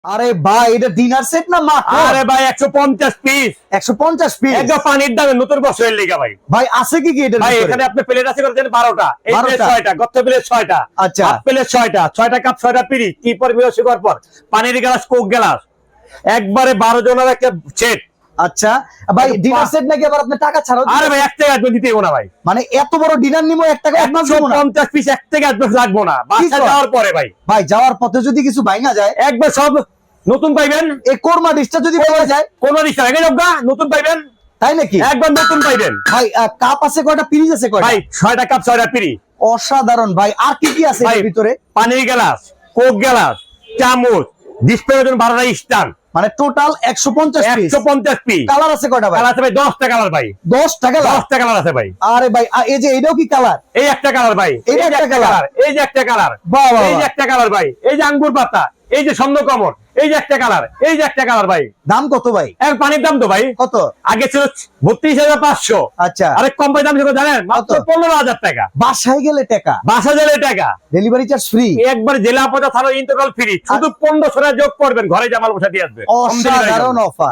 আরে ভাই এটা ডিনার সেট না মা? আরে ভাই 150 পিস 150 পিস একদম পানির দামে নতুন বছরের লেগা ভাই। ভাই আছে কি কি এটার ভাই ভিতরে? এখানে আপনি প্লেট আছে করেছেন 12টা, এই প্লেট 12টা 6টা, গত্ত প্লেট 6টা, আচ্ছা। হাফ প্লেট 6টা, 6টা কাপ 6টা পিরি, কি পর বিরসি করার পর পানির গ্লাস, কোক গ্লাস, একবারে 12 জনের একটা সেট। আচ্ছা ভাই ডিনার সেট নাকি আবার আপনি টাকা ছাড়াও আরে ভাই 1 টাকা দিতে হবে না ভাই, মানে এত বড় ডিনার নিমো 1 টাকা অ্যাডভান্স দেব না? 150 পিস 1 টাকা অ্যাডভান্স লাগবো না, বাসা কর? যাওয়ার পরে ভাই ভাই যাওয়ার পথে যদি কিছু ভাঙা যায়, একবার সব নতুন পাইবেন। এই কোরমা ডিশটা যদি পাওয়া যায়, কোন রিস্কা লাগে যোগা নতুন পাইবেন, তাই নাকি? একবার নতুন পাইবেন ভাই কাপ আছে কয়টা, পিরিজ আছে কয়টা? ভাই। 6টা কাপ 6টা পিরি, অসাধারণ ভাই। আর কি কি আছে ভাই এর ভিতরে? পানির গ্লাস, কোক গ্লাস, চামচ, ডিসপ্লের জন্য 12টা স্ট্যান্ড, মানে টোটাল 150 পিস। 150 পিস। কালার আছে কয়টা ভাই? কালার আছে ভাই 10টা কালার ভাই, 10 টাকা 10টা কালার আছে ভাই। আরে ভাই এই যে এটাও কি কালার? এই একটা কালার ভাই, এই এই যে একটা একটা colour। কালার, এই যে একটা কালার, বাহ, বাহ, এই যে বাহ। একটা কালার ভাই, এই যে আঙ্গুর পাতা, এই যে স্বর্ণ কমল, এই যে একটা কালার, এই যে একটা কালার ভাই। দাম কত ভাই? এর পানির দাম তো ভাই কত? আগে ছিল 32,500, আচ্ছা আরেক কোম্পানি দাম ছিল জানেন মাত্র কত? 15,000 টাকা, বাসায় গেলে টাকা, 22,000 টাকা। Delivery charge free. একবার জেলা পর্যন্ত থানা ইন্টারনাল ফ্রি, শুধু 1500 টাকা যোগ করবেন, ঘরে জামাল বসা দিয়ে আসবে। অসাধারণ অফার।